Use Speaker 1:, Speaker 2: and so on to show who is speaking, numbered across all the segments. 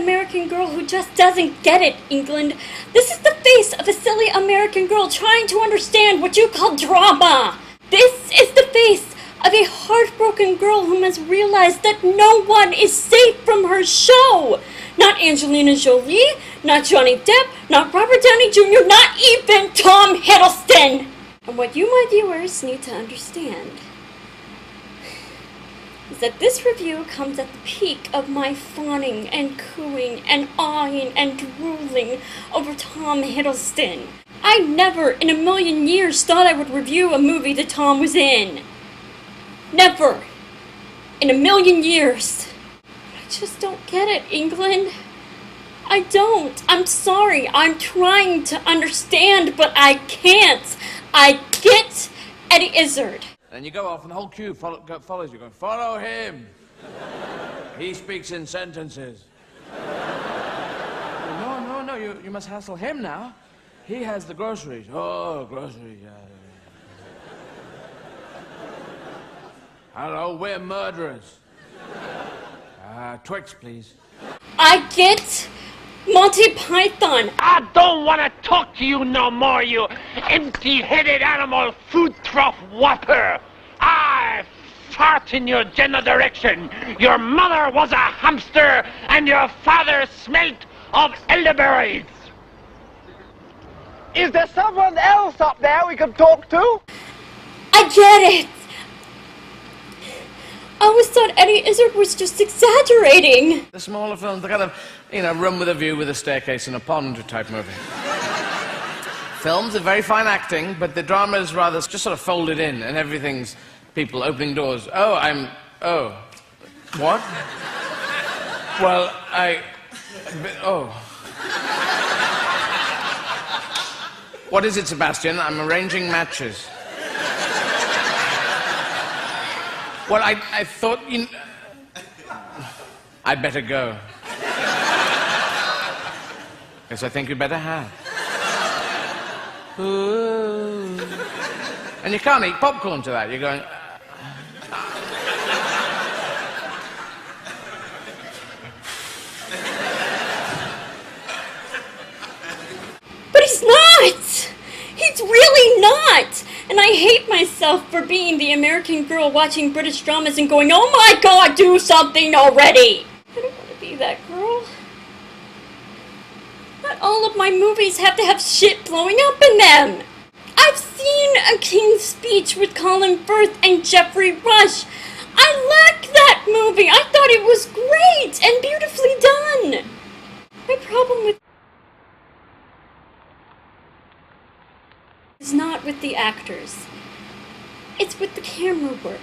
Speaker 1: American girl who just doesn't get it, England. This is the face of a silly American girl trying to understand what you call drama. This is the face of a heartbroken girl who must realize that no one is safe from her show. Not Angelina Jolie, not Johnny Depp, not Robert Downey Jr., not even Tom Hiddleston. And what you, my viewers, need to understand is that this review comes at the peak of my fawning and cooing and awing and drooling over Tom Hiddleston. I never in a million years thought I would review a movie that Tom was in. Never. In a million years. I just don't get it, England. I don't. I'm sorry. I'm trying to understand, but I can't. I get Eddie Izzard.
Speaker 2: Then you go off and the whole queue follows you, going, follow him. He speaks in sentences. No, you must hassle him now. He has the groceries. Oh, groceries, yeah. Hello, we're murderers. Twix, please.
Speaker 1: I get Monty Python.
Speaker 3: I don't want to talk to you no more, you empty-headed animal food trough whopper. I fart in your general direction. Your mother was a hamster and your father smelt of elderberries.
Speaker 4: Is there someone else up there we can talk to?
Speaker 1: I get it. I always thought Eddie Izzard was just exaggerating.
Speaker 2: The smaller films, the kind of, room with a view with a staircase and a pond type movie. Films are very fine acting, but the drama is rather just sort of folded in, and everything's people opening doors. Oh. What? Well, oh. What is it, Sebastian? I'm arranging matches. Well, I thought I'd better go. Guess I think you'd better have. Ooh. And you can't eat popcorn to that. You're going...
Speaker 1: But he's not! He's really not! And I hate myself for being the American girl watching British dramas and going, oh my god, do something already! I don't want to be that girl. Not all of my movies have to have shit blowing up in them! I've seen A King's Speech with Colin Firth and Jeffrey Rush. I liked that movie! I thought it was great and beautifully done! My problem with is not with the actors. It's with the camera work,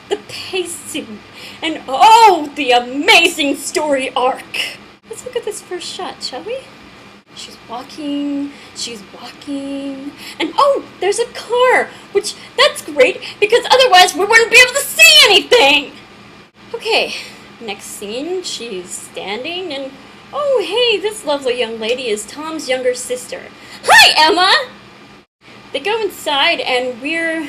Speaker 1: the pacing, and oh, the amazing story arc. Let's look at this first shot, shall we? She's walking, and oh, there's a car, which, that's great, because otherwise we wouldn't be able to see anything! Okay, next scene, she's standing, and oh, hey, this lovely young lady is Tom's younger sister. Hi, Emma! They go inside and we're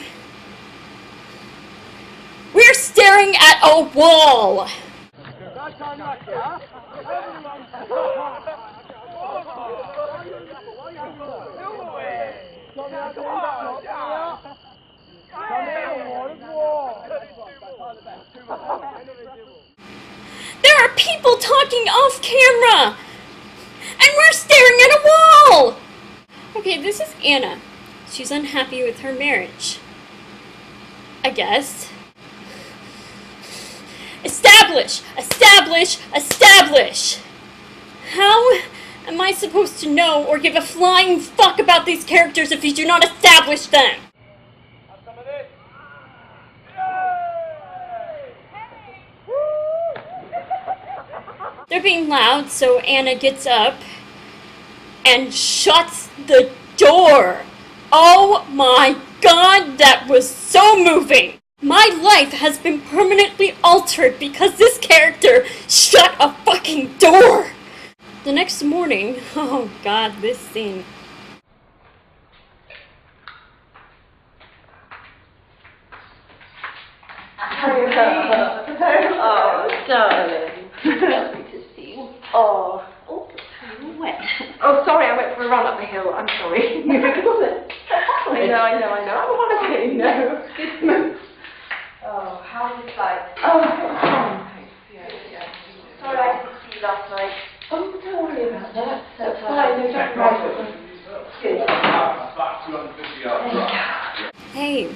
Speaker 1: staring at a wall. There are people talking off camera, and we're staring at a wall. Okay, this is Anna. She's unhappy with her marriage. I guess. Establish! Establish! Establish! How am I supposed to know or give a flying fuck about these characters if you do not establish them? They're being loud, so Anna gets up and shuts the door. Oh my god, that was so moving! My life has been permanently altered because this character shut a fucking door! The next morning, oh god, this scene.
Speaker 5: Oh, darling. Lovely to see you. Oh. run up the hill. I'm sorry. I know. I don't want to say no. Oh, how was the flight? Oh, thanks. Yeah. Sorry I didn't see you last night. Oh, don't worry about that. That's fine. No, don't worry. Good.
Speaker 1: Hey,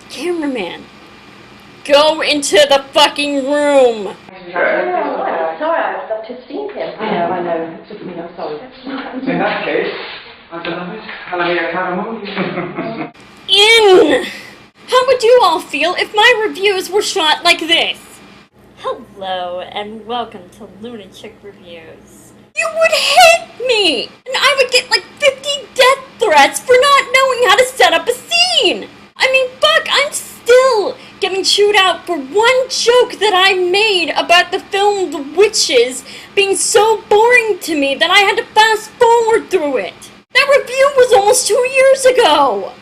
Speaker 1: cameraman, go into the fucking room!
Speaker 5: Sorry, I'd love to see him. I know. It's just me, I'm sorry.
Speaker 6: In that case, I don't know, I'll have a
Speaker 1: In! How would you all feel if my reviews were shot like this? Hello, and welcome to Lunatic Reviews. You would hate me! And I would get like 50 death threats for not knowing how to set up a scene! I mean, fuck, I'm still getting chewed out for one joke that I made about the film The Witches being so boring to me that I had to fast forward through it. That review was almost 2 years ago!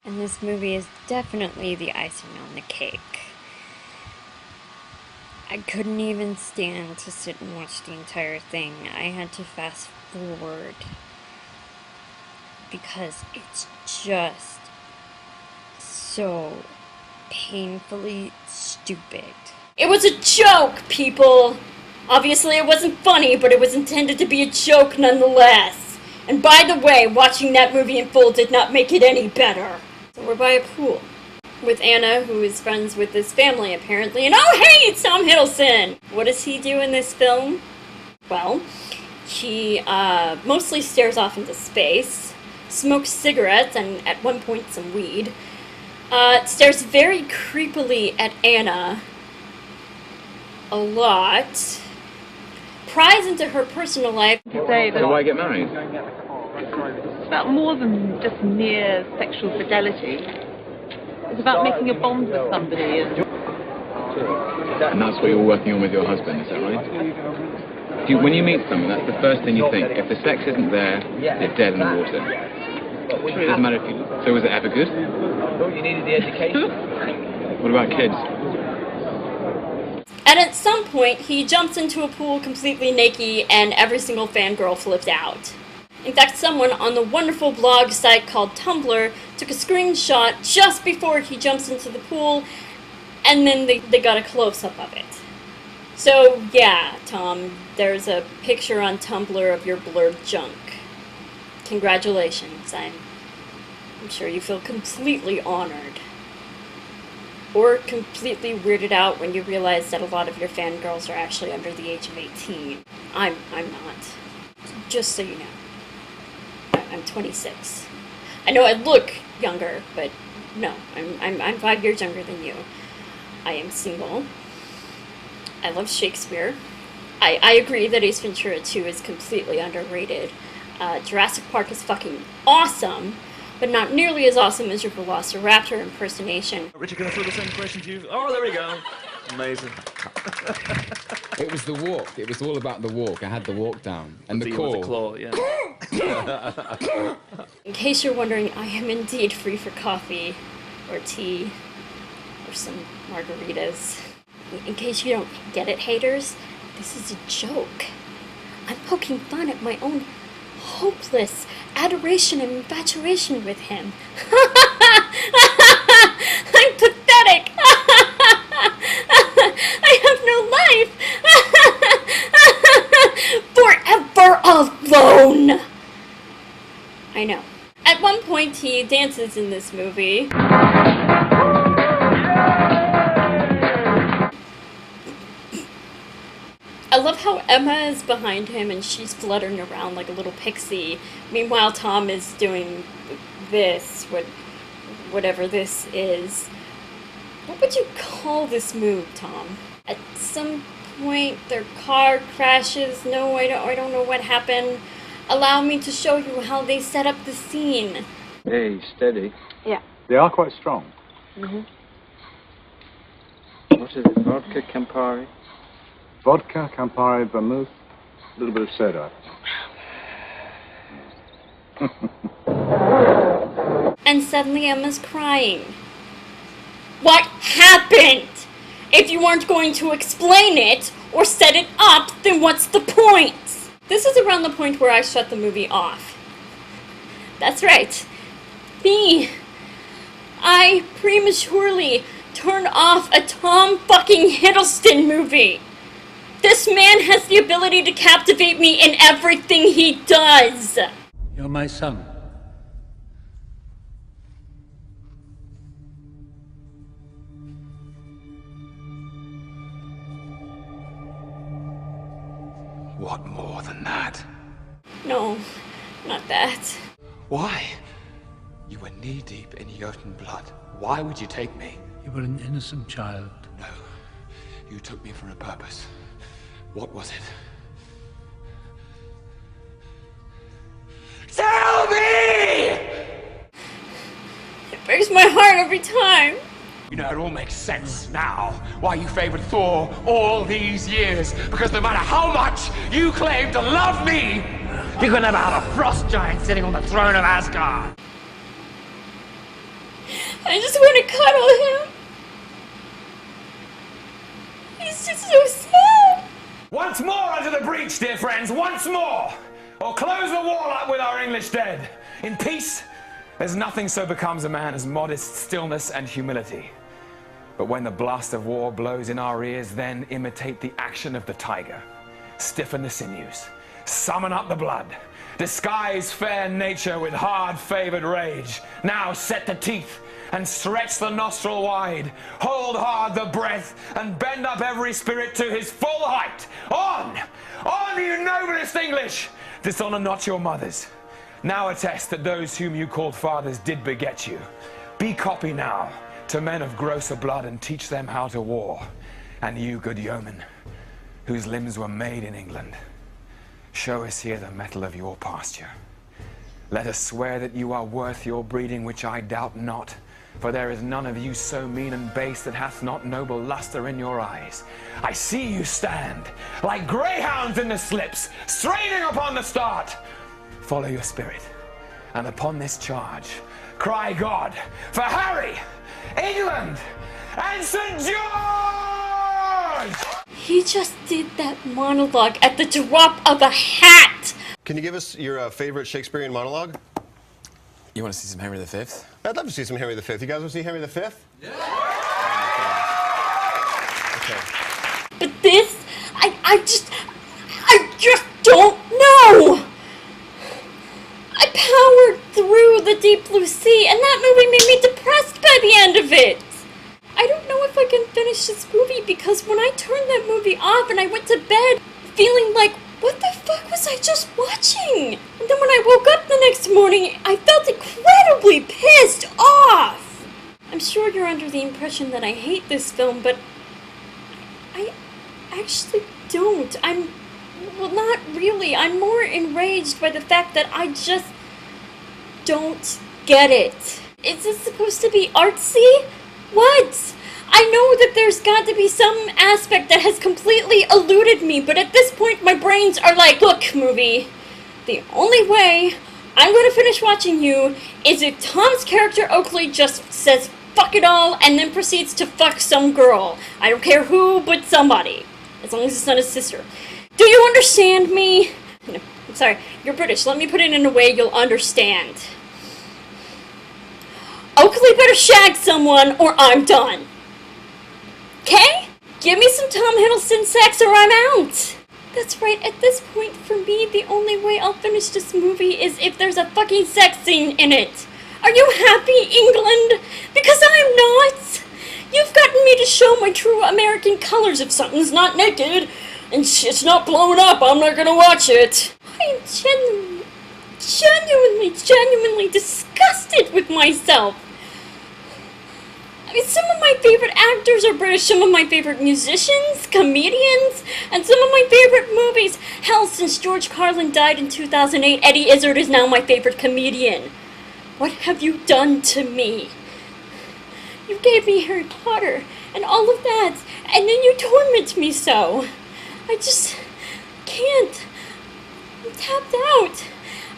Speaker 1: And this movie is definitely the icing on the cake. I couldn't even stand to sit and watch the entire thing. I had to fast forward. Because it's just so painfully stupid. It was a joke, people! Obviously it wasn't funny, but it was intended to be a joke nonetheless. And by the way, watching that movie in full did not make it any better. So we're by a pool. With Anna, who is friends with this family, apparently. And oh hey, it's Tom Hiddleston! What does he do in this film? Well, he mostly stares off into space, smokes cigarettes, and at one point some weed. Stares very creepily at Anna. A lot. Pries into her personal life.
Speaker 7: To say that
Speaker 6: So why get married?
Speaker 7: it's about more than just mere sexual fidelity. It's about making a bond with somebody.
Speaker 6: And that's what you're working on with your husband, is that right? When you meet someone, that's the first thing you think. If the sex isn't there, you're dead in the water. It doesn't matter if you... So was it ever good?
Speaker 4: You needed the education.
Speaker 6: What about kids?
Speaker 1: And at some point, he jumps into a pool completely naked, and every single fangirl flipped out. In fact, someone on the wonderful blog site called Tumblr took a screenshot just before he jumps into the pool, and then they got a close-up of it. So, yeah, Tom, there's a picture on Tumblr of your blurred junk. Congratulations, I'm sure you feel completely honored. Or completely weirded out when you realize that a lot of your fangirls are actually under the age of 18. I'm not. Just so you know. I'm 26. I know I look younger, but no, I'm 5 years younger than you. I am single. I love Shakespeare. I agree that Ace Ventura 2 is completely underrated. Jurassic Park is fucking awesome, but not nearly as awesome as your Velociraptor impersonation.
Speaker 8: Richard, can I throw the same question to you? Oh, there we go. Amazing.
Speaker 9: It was the walk. It was all about the walk. I had the walk down. And the
Speaker 8: With the
Speaker 9: call.
Speaker 8: claw, yeah.
Speaker 1: In case you're wondering, I am indeed free for coffee, or tea, or some margaritas. In case you don't get it, haters, this is a joke. I'm poking fun at my own hopeless adoration and infatuation with him. I'm pathetic. I have no life. Forever alone. I know. At one point, he dances in this movie. I love how Emma is behind him and she's fluttering around like a little pixie. Meanwhile, Tom is doing this, whatever this is. What would you call this move, Tom? At some point, their car crashes. No, I don't know what happened. Allow me to show you how they set up the scene.
Speaker 6: Hey, steady.
Speaker 5: Yeah.
Speaker 6: They are quite strong.
Speaker 5: Mm-hmm.
Speaker 6: What is it? Vodka, Campari? Vodka, Campari, vermouth, a little bit of soda.
Speaker 1: And suddenly Emma's crying. What happened? If you weren't going to explain it or set it up, then what's the point? This is around the point where I shut the movie off. That's right. Me. I prematurely turned off a Tom fucking Hiddleston movie. This man has the ability to captivate me in everything he does.
Speaker 10: You're my son.
Speaker 11: What more than that?
Speaker 1: No, not that.
Speaker 11: Why? You were knee-deep in Jotun blood. Why would you take me?
Speaker 10: You were an innocent child.
Speaker 11: No. You took me for a purpose. What was it? Tell me!
Speaker 1: It breaks my heart every time.
Speaker 11: You know, it all makes sense now why you favored Thor all these years. Because no matter how much you claim to love me, you could never have a frost giant sitting on the throne of Asgard.
Speaker 1: I just want to cuddle him. He's just so sad.
Speaker 12: Once more under the breach, dear friends, once more! Or close the wall up with our English dead. In peace, there's nothing so becomes a man as modest stillness and humility. But when the blast of war blows in our ears, then imitate the action of the tiger. Stiffen the sinews, summon up the blood, disguise fair nature with hard-favored rage. Now set the teeth and stretch the nostril wide, hold hard the breath and bend up every spirit to his full height. On! On, you noblest English! Dishonor not your mothers. Now attest that those whom you called fathers did beget you. Be copy now to men of grosser blood and teach them how to war. And you, good yeomen, whose limbs were made in England, show us here the mettle of your pasture. Let us swear that you are worth your breeding, which I doubt not, for there is none of you so mean and base that hath not noble lustre in your eyes. I see you stand, like greyhounds in the slips, straining upon the start. Follow your spirit, and upon this charge, cry God for Harry, England, and St. George!
Speaker 1: He just did that monologue at the drop of a hat.
Speaker 13: Can you give us your favorite Shakespearean monologue?
Speaker 9: You want to see some Henry V?
Speaker 13: I'd love to see some Henry V. You guys want to see Henry V? Yeah. Okay.
Speaker 1: But this, I just don't know. I powered through the deep blue sea, and that movie made me depressed by the end of it. I don't know if I can finish this movie because when I turned that movie off and I went to bed feeling like, what the fuck was I just watching? And then when I woke up the next morning, I felt incredibly pissed off. I'm sure you're under the impression that I hate this film, but I actually don't. Well, not really. I'm more enraged by the fact that I just don't get it. Is this supposed to be artsy? What? I know that there's got to be some aspect that has completely eluded me, but at this point my brains are like, look, movie, the only way I'm going to finish watching you is if Tom's character Oakley just says fuck it all and then proceeds to fuck some girl. I don't care who, but somebody. As long as it's not his sister. Do you understand me? No, I'm sorry, you're British. Let me put it in a way you'll understand. Oakley better shag someone or I'm done. Okay? Give me some Tom Hiddleston sex or I'm out. That's right, at this point, for me, the only way I'll finish this movie is if there's a fucking sex scene in it. Are you happy, England? Because I'm not. You've gotten me to show my true American colors. If something's not naked and shit's not blown up, I'm not gonna watch it. I am genuinely disgusted with myself. I mean, some of my favorite actors are British, some of my favorite musicians, comedians, and some of my favorite movies. Hell, since George Carlin died in 2008, Eddie Izzard is now my favorite comedian. What have you done to me? You gave me Harry Potter and all of that, and then you torment me so. I just can't. I'm tapped out.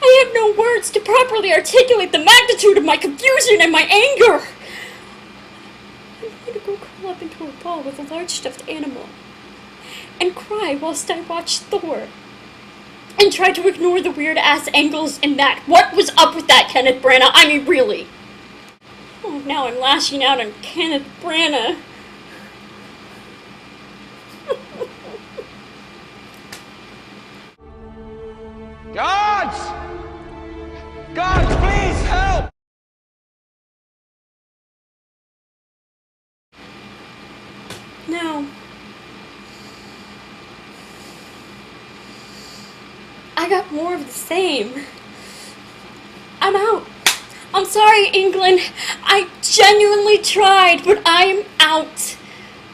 Speaker 1: I have no words to properly articulate the magnitude of my confusion and my anger. I'm going to go curl up into a ball with a large stuffed animal and cry whilst I watch Thor. and tried to ignore the weird-ass angles in that. What was up with that, Kenneth Branagh? I mean, really. Oh, now I'm lashing out on Kenneth Branagh.
Speaker 11: Guards! Guards, please help!
Speaker 1: No. I got more of the same. I'm out. I'm sorry, England. I genuinely tried, but I'm out.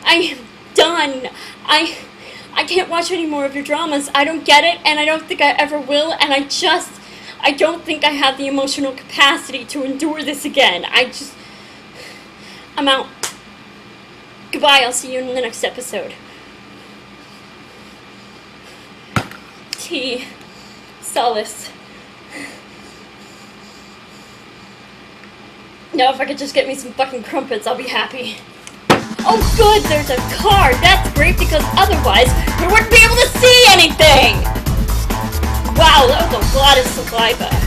Speaker 1: I am done. I can't watch any more of your dramas. I don't get it, and I don't think I ever will, and I don't think I have the emotional capacity to endure this again. I'm out. Goodbye, I'll see you in the next episode. Tea. Solace. Now if I could just get me some fucking crumpets, I'll be happy. Oh good, there's a car! That's great because otherwise we wouldn't be able to see anything! Wow, that was a lot of saliva.